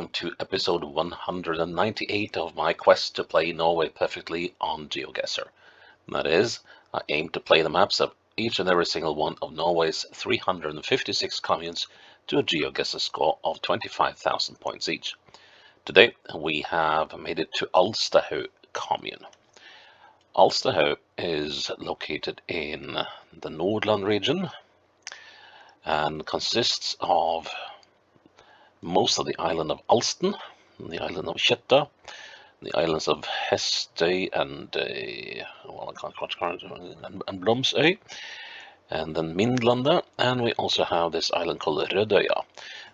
welcome to episode 198 of my quest to play Norway perfectly on Geoguessr. That is, I aim to play the maps of each and every single one of Norway's 356 communes to a Geoguessr score of 25,000 points each. Today we have made it to Alstahaug commune. Alstahaug is located in the Nordland region and consists of most of the island of Alsten, the island of Kjetta, the islands of Hestøy and Blomsøy, and then Mindlandet, and we also have this island called Rødøya,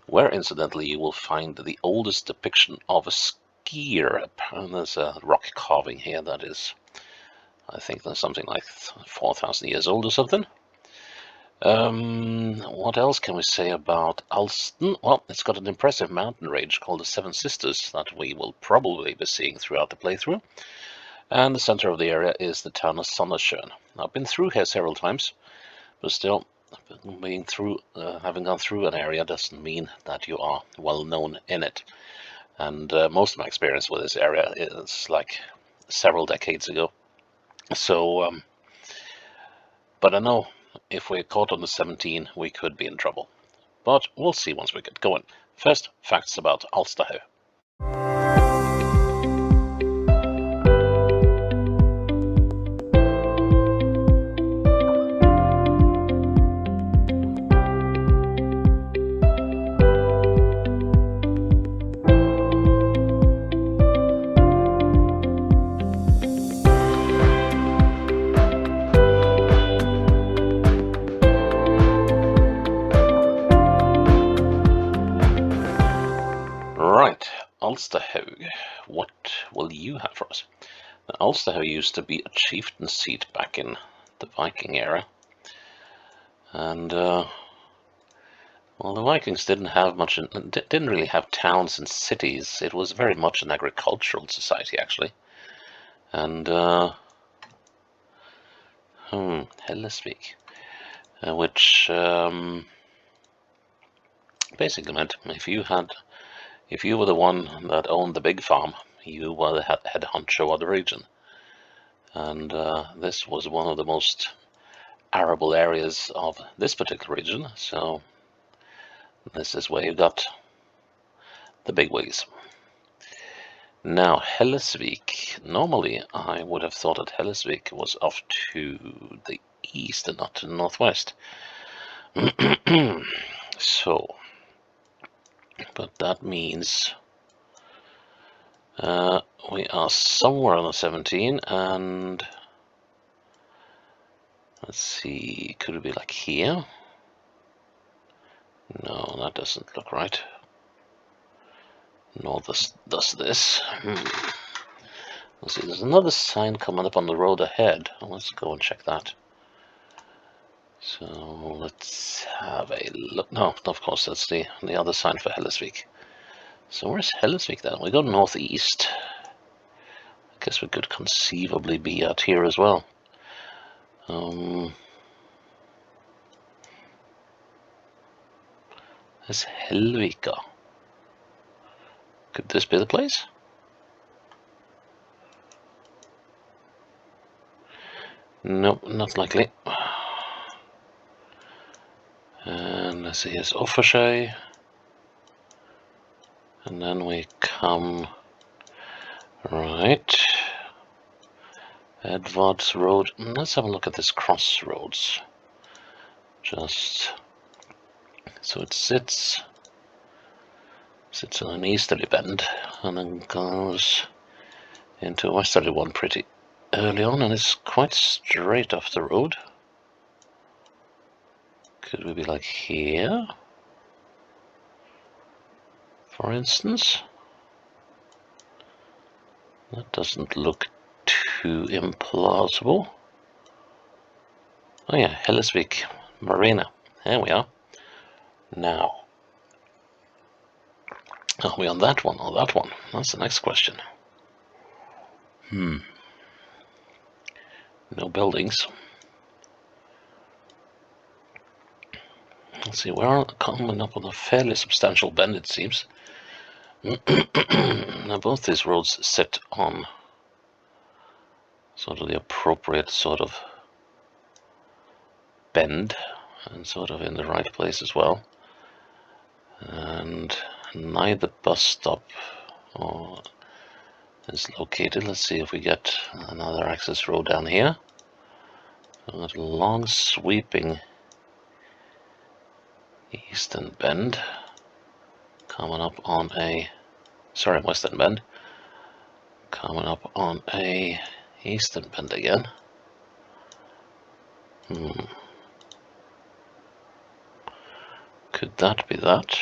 where incidentally you will find the oldest depiction of a skier. And there's a rock carving here that is, I think there's something like 4,000 years old or something. What else can we say about Alsten? Well, it's got an impressive mountain range called the Seven Sisters that we will probably be seeing throughout the playthrough. And the center of the area is the town of Sandnessjøen. I've been through here several times, but still, having gone through an area doesn't mean that you are well known in it. And most of my experience with this area is like several decades ago. So, but I know if we're caught on the 17, we could be in trouble. But we'll see once we get going. First, facts about Alstahaug. Right, Alstahaug. What will you have for us? Now, Alstahaug used to be a chieftain seat back in the Viking era. And, well, the Vikings didn't really have towns and cities. It was very much an agricultural society, actually. And, Hellesvik, which basically meant if you were the one that owned the big farm, you were the head honcho of the region. And this was one of the most arable areas of this particular region, so this is where you got the big wigs. Now, Hellesvik. Normally, I would have thought that Hellesvik was off to the east and not to the northwest. So, but that means we are somewhere on the 17, and let's see, could it be like here? No, that doesn't look right. Nor does this. Let's see, there's another sign coming up on the road ahead. Let's go and check that. So let's have a look. No, of course, that's the other sign for Hellesvik. So where's Hellesvik then? We go northeast. I guess we could conceivably be out here as well. There's Helvika. Could this be the place? Nope, not likely. And let's see, here's Offersøy. And then we come right. Edvards Road. Let's have a look at this crossroads. Just so it sits on an easterly bend and then goes into a westerly one pretty early on, and it's quite straight off the road. Could we be like here, for instance? That doesn't look too implausible. Oh yeah, Hellesvik Marina. There we are. Now, are we on that one or that one? That's the next question. No buildings. Let's see, we're coming up on a fairly substantial bend, it seems. Now both these roads sit on sort of the appropriate sort of bend and sort of in the right place as well. And neither bus stop is located. Let's see if we get another access road down here. A long sweeping eastern bend coming up on a western bend coming up on a eastern bend again. Could that be that?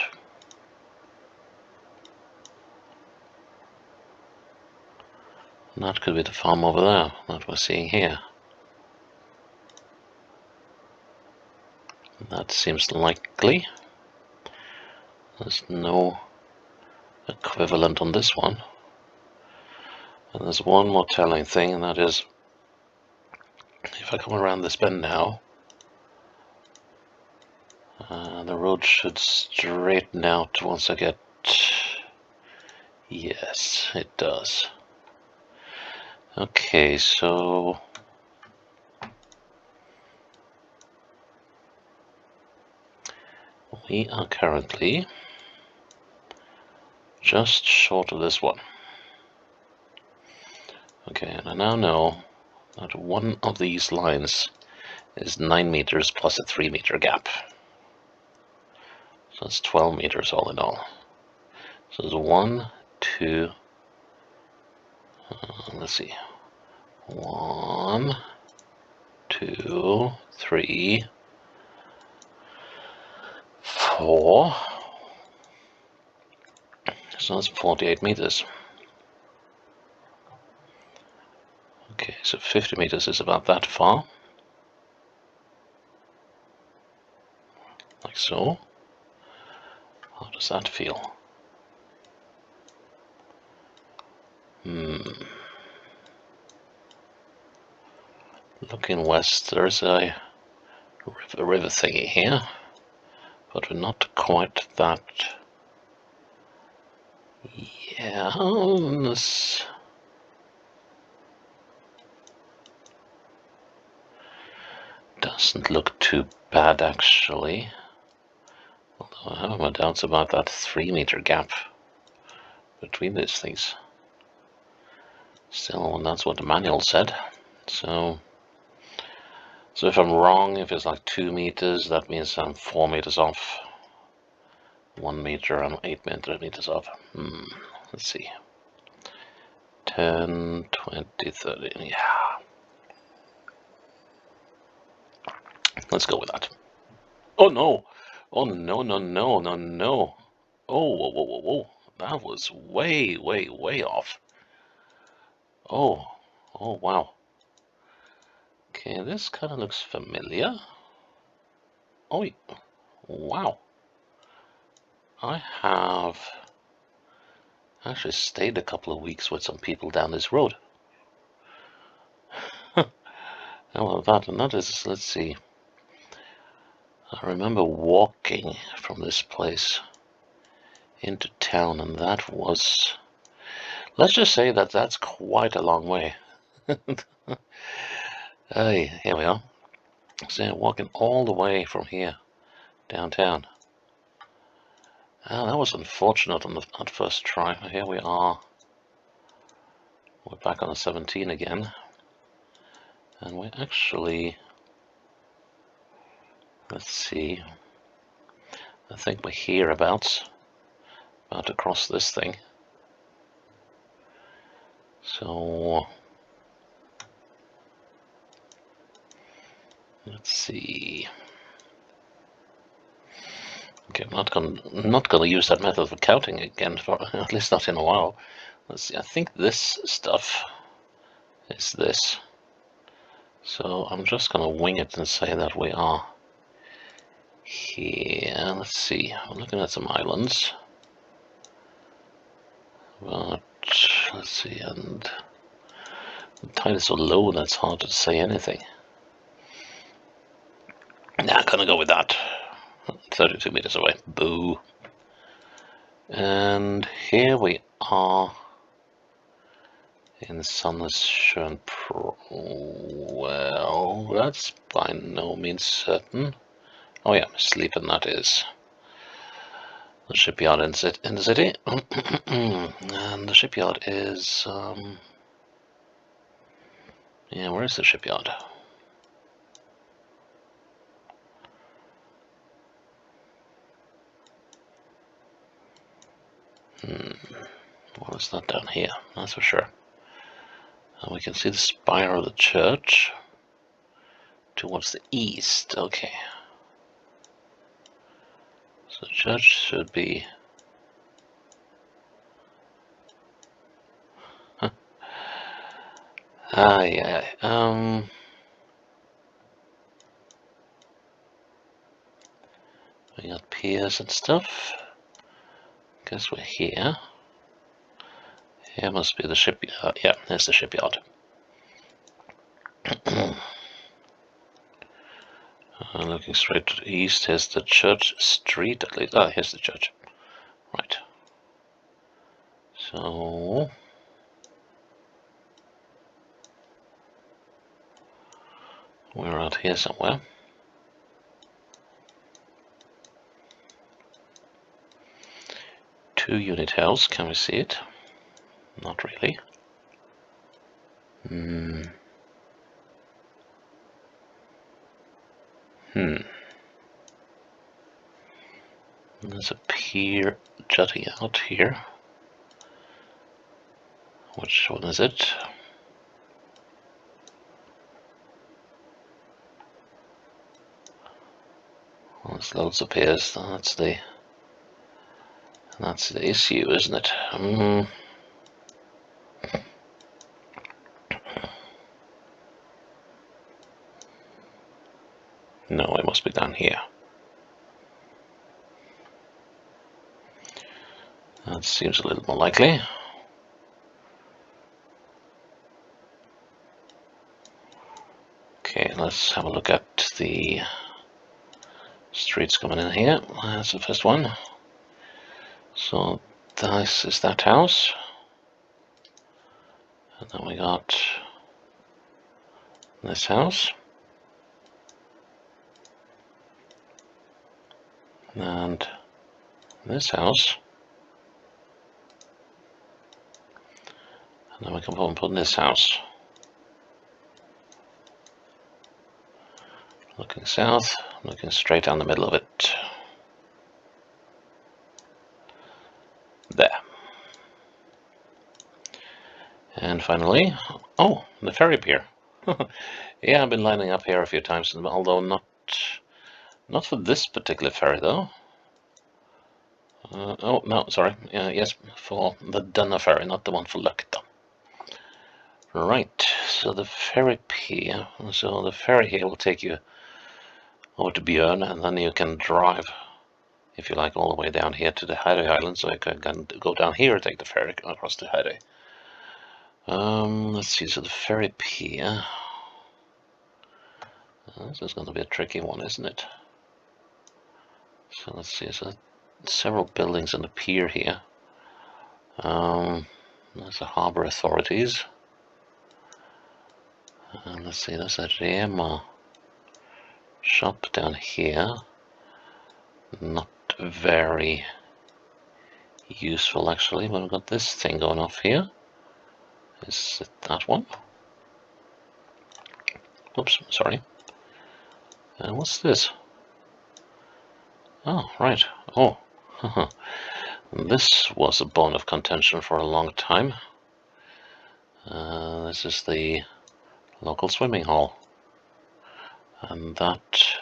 And that could be the farm over there that we're seeing here. That seems likely. There's no equivalent on this one. And there's one more telling thing, and that is, if I come around this bend now, the road should straighten out once I get... Yes, it does. Okay, so... we are currently just short of this one. Okay, and I now know that one of these lines is 9 meters plus a 3 meter gap. So that's 12 meters all in all. So there's 1, 2, let's see, 1, 2, 3, 4. So that's 48 meters. Okay, so 50 meters is about that far. Like so. How does that feel? Looking west, there's a river thingy here, but we're not quite that. Yeah, this doesn't look too bad actually. Although I have my doubts about that 3 meter gap between these things. Still, that's what the manual said. So if I'm wrong, if it's like 2 meters, that means I'm 4 meters off. 1 meter, I'm 8 meters off. Let's see. 10, 20, 30, yeah. Let's go with that. Oh no! Oh no, no, no, no, no. Oh, whoa, whoa, whoa, whoa. That was way, way, way off. Oh, oh, wow. Okay, this kind of looks familiar. Oh, wow. I have actually stayed a couple of weeks with some people down this road. How about that? And that is, let's see. I remember walking from this place into town, and that was... Let's just say that that's quite a long way. Hey, here we are. So walking all the way from here downtown. That was unfortunate on that first try. Here we are. We're back on the 17 again. And we're actually... Let's see. I think we're hereabouts. About to cross this thing. So... let's see. Okay, I'm not gonna use that method for counting again, for at least not in a while. Let's see. I think this stuff is this. So I'm just gonna wing it and say that we are here. Let's see. We're looking at some islands, but let's see. And the tide is so low that it's hard to say anything. Nah, I'm gonna go with that. 32 meters away. Boo. And here we are in Sandnessjøen. Well, that's by no means certain. Oh yeah, Sleepen, that is the shipyard in the city. And the shipyard is... yeah, where is the shipyard? Well, it's not down here, that's for sure. And we can see the spire of the church towards the east. Okay. So the church should be... yeah. We got piers and stuff. Guess we're here. Here must be the shipyard. Yeah, there's the shipyard. Looking straight to the east, here's the church street at least. Ah, here's the church. Right. So... we're out here somewhere. Two-unit house, can we see it? Not really. There's a pier jutting out here. Which one is it? Well, there's loads of piers. That's the issue, isn't it? No, it must be down here. That seems a little more likely. Okay, let's have a look at the streets coming in here. That's the first one. So this is that house. And then we got this house. And this house. And then we can put in this house. Looking south, looking straight down the middle of it. There. And finally, oh, the ferry pier. Yeah, I've been lining up here a few times, although not for this particular ferry though. Oh no, sorry. Yes, for the Dunna ferry, not the one for Løkta. Right, so the ferry pier. So the ferry here will take you over to Bjørn, and then you can drive, if you like, all the way down here to the Herøy Island. So you can go down here and take the ferry across to Herøy. Let's see. So the ferry pier. This is going to be a tricky one, isn't it? So let's see. So several buildings on the pier here. There's the harbour authorities. And let's see. There's a Rema shop down here. Not very useful actually, but we've got this thing going off here. Is it that one? Oops, sorry. What's this? Oh, right. Oh, this was a bone of contention for a long time. This is the local swimming hall. And that,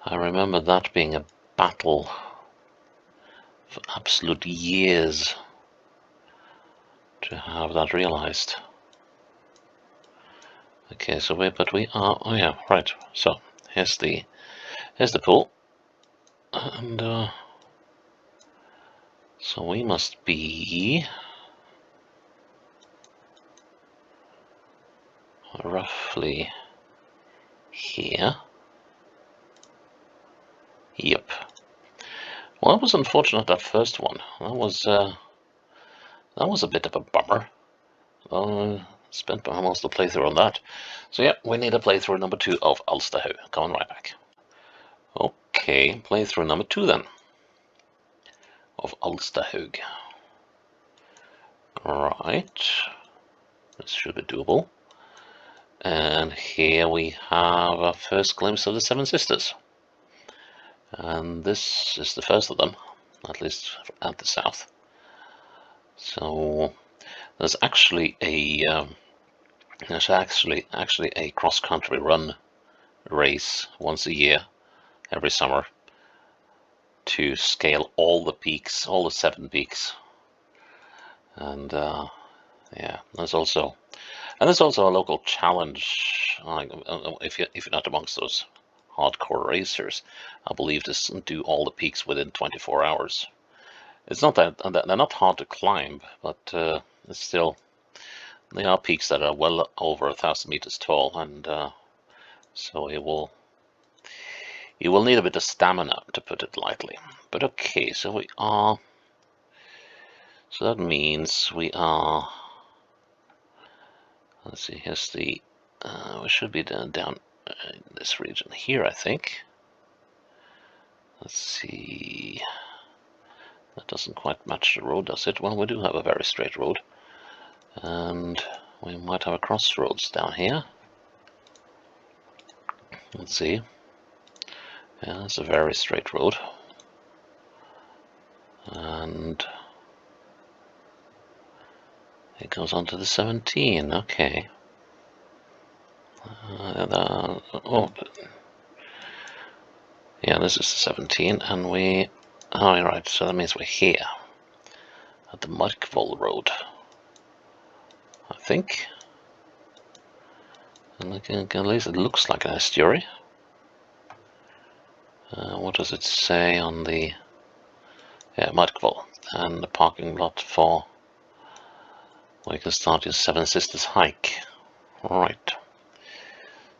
I remember that being a battle for absolute years to have that realized. Okay, so we are, oh yeah, right. So here's the pool, and so we must be roughly here. Yep. Well, that was unfortunate, that first one. That was a bit of a bummer. Spent almost a playthrough on that. So yeah, we need a playthrough number 2 of Alstahaug. Coming right back. Okay, playthrough number 2 then of Alstahaug. Right, this should be doable. And here we have a first glimpse of the Seven Sisters. And this is the first of them, at least at the south. So there's actually a cross-country run race once a year, every summer, to scale all the peaks, all the 7 peaks. And yeah, there's also a local challenge. If you're not amongst those hardcore racers, I believe to do all the peaks within 24 hours. It's not that they're not hard to climb, but it's still, they are peaks that are well over 1,000 meters tall, and so you will need a bit of stamina, to put it lightly. But okay, so that means we are. Let's see. Here's the. We should be down in this region here, I think. Let's see. That doesn't quite match the road, does it? Well, we do have a very straight road. And we might have a crossroads down here. Let's see. Yeah, it's a very straight road. And it goes on to the 17, okay. Yeah, this is the 17, and we... Oh, right, so that means we're here. At the Markvoll Road, I think. And at least it looks like an estuary. What does it say on the... Yeah, Markvoll, and the parking lot for where you can start your Seven Sisters hike. Alright.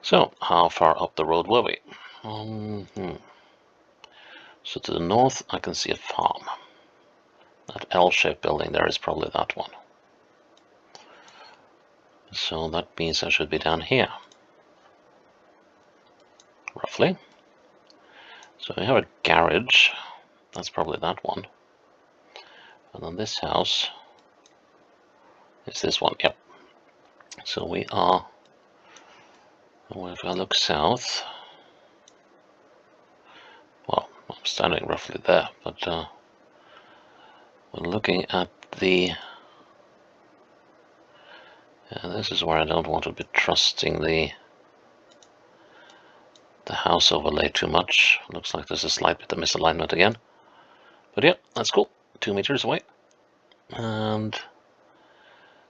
So, how far up the road were we? So to the north I can see a farm. That L-shaped building there is probably that one. So that means I should be down here. Roughly. So we have a garage. That's probably that one. And then this house is this one, yep. So we are, if I look south, well, I'm standing roughly there, but we're looking at the, this is where I don't want to be trusting the house overlay too much. Looks like there's a slight bit of misalignment again. But yeah, that's cool. 2 meters away. And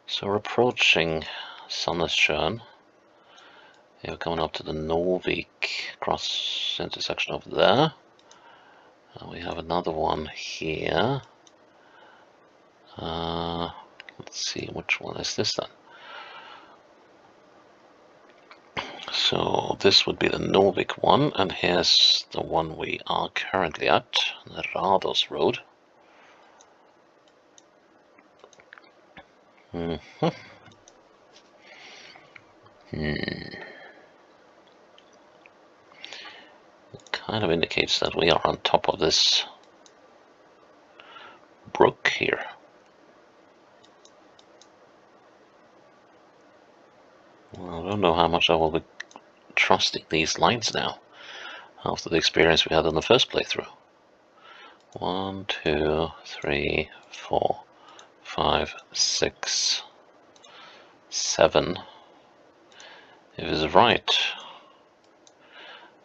so we're approaching Sandnessjøen. We're coming up to the Norway cross intersection over there. And we have another one here. Let's see, which one is this then? So this would be the Norvik one, and here's the one we are currently at, the Rados Road. It kind of indicates that we are on top of this brook here. Well, I don't know how much I will be trusting these lines now, after the experience we had in the first playthrough. 1, 2, 3, 4, 5, 6, 7. If it's right,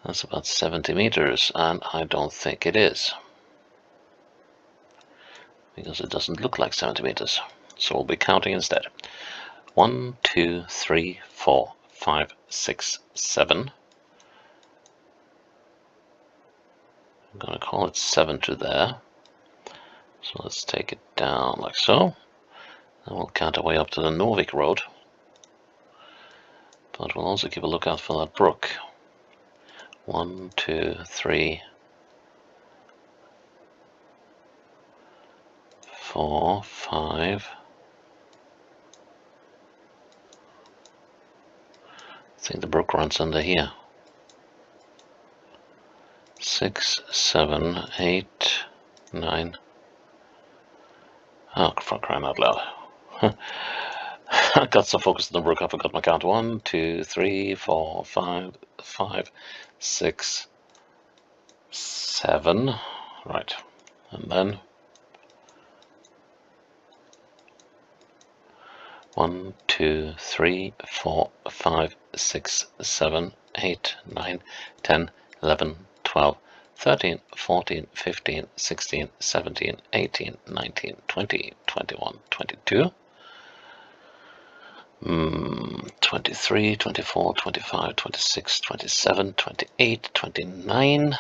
that's about 70 meters, and I don't think it is. Because it doesn't look like 70 meters. So we'll be counting instead. 1, 2, 3, 4, 5, 6, 7. I'm going to call it 7 to there. So let's take it down like so. And we'll count our way up to the Norvik Road. But we'll also keep a lookout for that brook. 1, 2, 3, 4, 5. I think the brook runs under here. 6, 7, 8, 9. Oh, for crying out loud. I got so focused on the brook, I forgot my count. 1, 2, 3, 4, 5, 5, 6, 7. Right. And then 1, 2, 3, 4, 5, 6, 7, 8, 9, 10, 11, 12, 13, 14, 15, 16, 17, 18, 19, 20, 21, 22. 23, 24, 25, 26, 27, 28, 29.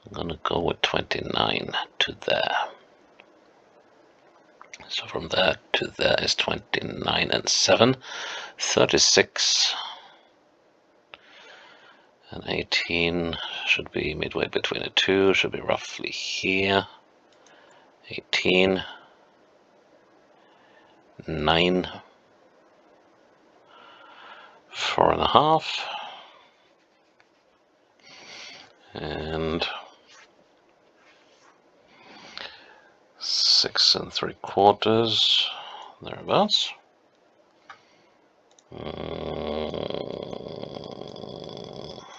I'm gonna go with 29 to there. So from there to there is 29 and 7, 36. And 18 should be midway between the two, should be roughly here. 18, 9, 4.5, and 6 3/4, thereabouts.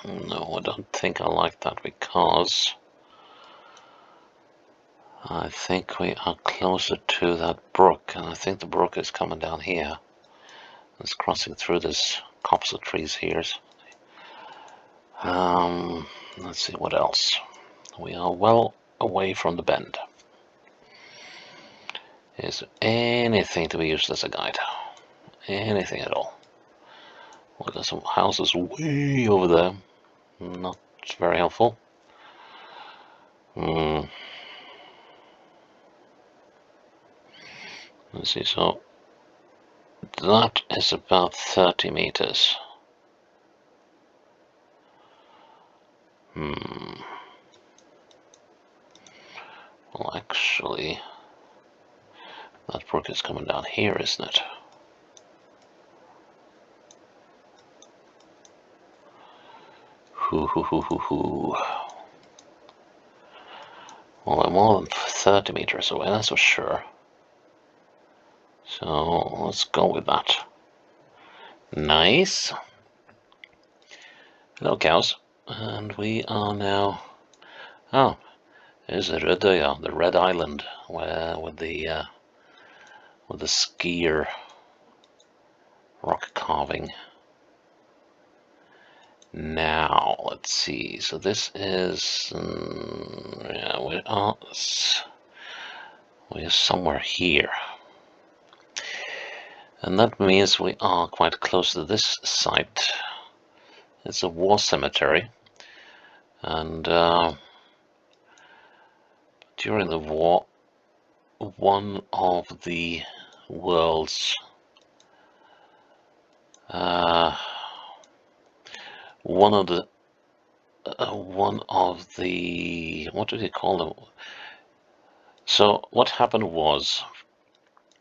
No, I don't think I like that, because I think we are closer to that brook, and I think the brook is coming down here. It's crossing through this copse of trees here. Let's see what else. We are well away from the bend. Is there anything to be used as a guide? Anything at all? We've got some houses way over there. Not very helpful. Let's see, so that is about 30 meters. Well, actually, that brook is coming down here, isn't it? Well, I'm more than 30 meters away, that's for sure. So let's go with that. Nice. Hello, cows. And we are now. Oh, there's Rødøya, the Red Island, where with the skier rock carving. Now let's see. So this is yeah, we're somewhere here, and that means we are quite close to this site. It's a war cemetery, and during the war, one of the world's one of the what do they call them? So what happened was,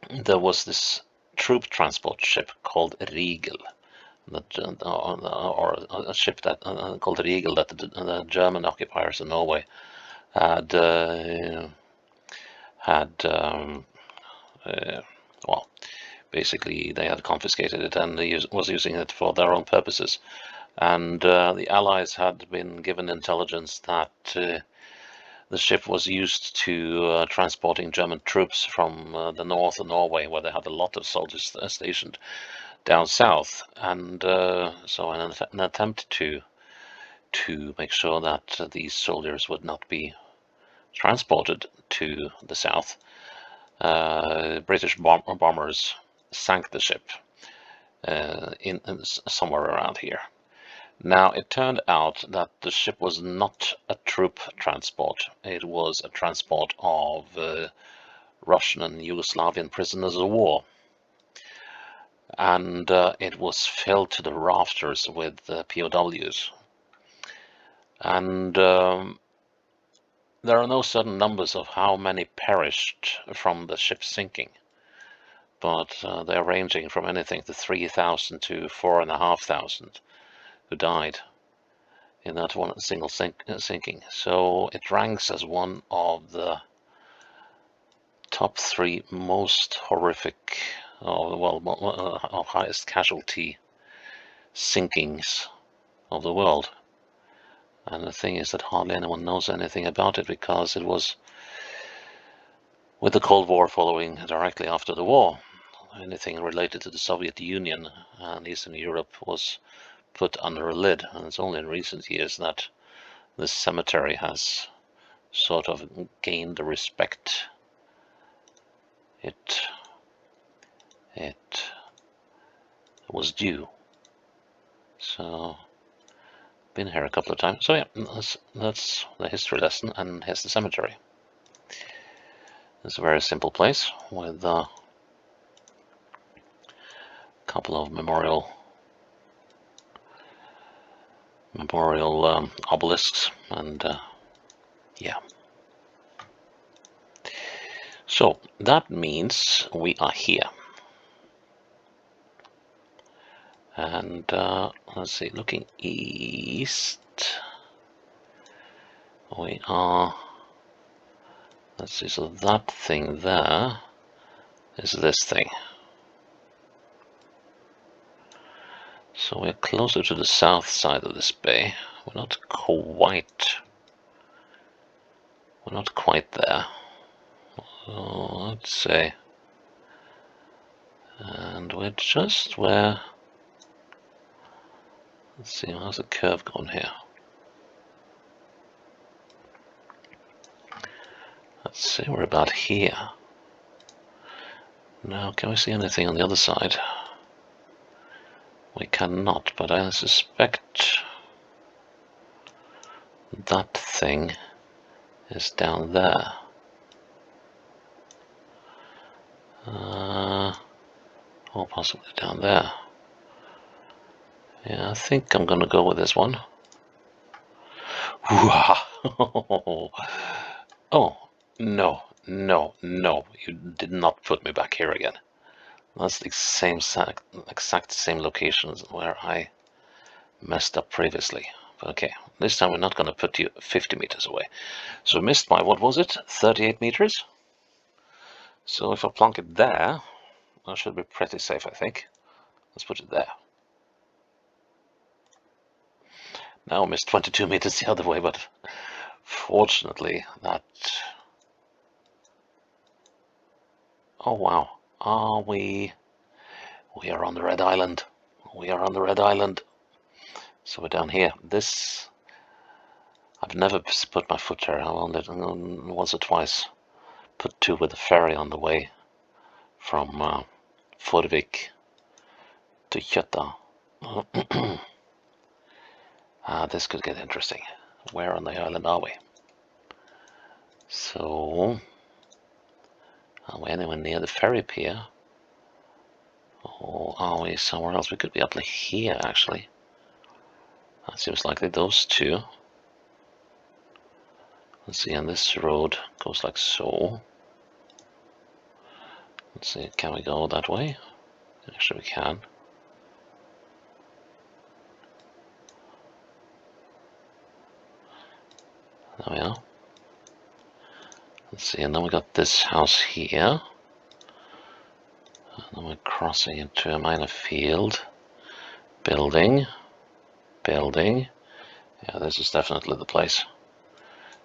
there was this troop transport ship called Riegel, or a ship that called Riegel, that the German occupiers in Norway had well, basically they had confiscated it, and they was using it for their own purposes. And the Allies had been given intelligence that the ship was used to transporting German troops from the north of Norway, where they had a lot of soldiers stationed down south. And so in an attempt to make sure that these soldiers would not be transported to the south, British bombers sank the ship in somewhere around here. Now, it turned out that the ship was not a troop transport. It was a transport of Russian and Yugoslavian prisoners of war. And it was filled to the rafters with POWs. And there are no certain numbers of how many perished from the ship sinking, but they're ranging from anything to 3,000 to 4,500 who died in that one single sinking. So it ranks as one of the top 3 most horrific, highest casualty sinkings of the world. And the thing is that hardly anyone knows anything about it, because it was with the Cold War following directly after the war. Anything related to the Soviet Union and Eastern Europe was put under a lid, and it's only in recent years that this cemetery has sort of gained the respect it was due. So, been here a couple of times. So yeah, that's the history lesson, and here's the cemetery. It's a very simple place with a couple of memorial obelisks, and yeah. So that means we are here. And let's see, looking east, we are, let's see, so that thing there is this thing. So we're closer to the south side of this bay. We're not quite there. Let's say, and we're just where, let's see, how's the curve gone here? Let's see, we're about here. Now, can we see anything on the other side? We cannot, but I suspect that thing is down there. Or possibly down there. Yeah, I think I'm gonna go with this one. Oh, no, you did not put me back here again. That's the same exact same locations where I messed up previously. But okay, this time we're not gonna put you 50 meters away. So we missed by, what was it, 38 meters? So if I plonk it there, I should be pretty safe, I think. Let's put it there. Now I missed 22 meters the other way, but fortunately that... Oh wow, we are on the Red Island. We are on the Red Island. So we're down here. This, I've never put my foot there. I only once or twice put 2 with the ferry on the way from Forvik to Kjøtta. This could get interesting. Where on the island are we? So, are we anywhere near the ferry pier? Or are we somewhere else? We could be up here, actually. That seems likely, those 2. Let's see, and this road goes like so. Let's see, can we go that way? Actually, we can. There we are. Let's see, and then we got this house here. And then we're crossing into a minor field. Building. Yeah, this is definitely the place.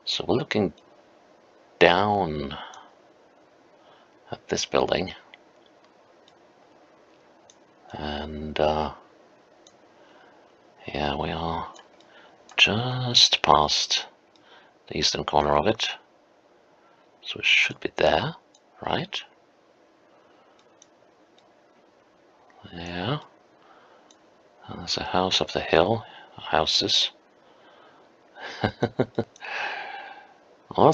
So we're looking down at this building. And yeah, we are just past the eastern corner of it. So it should be there, right? Yeah. And there's a house up the hill. Houses. Well,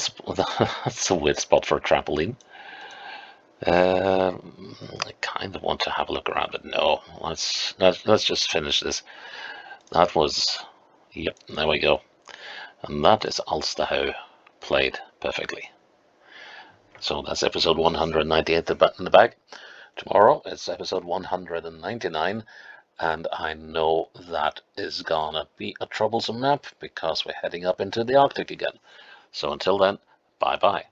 that's a weird spot for a trampoline. I kind of want to have a look around, but no. Let's just finish this. That was, yep, there we go. And that is Alstahaug played perfectly. So that's episode 198 in the bag. Tomorrow it's episode 199, and I know that is gonna be a troublesome map because we're heading up into the Arctic again. So until then, bye-bye.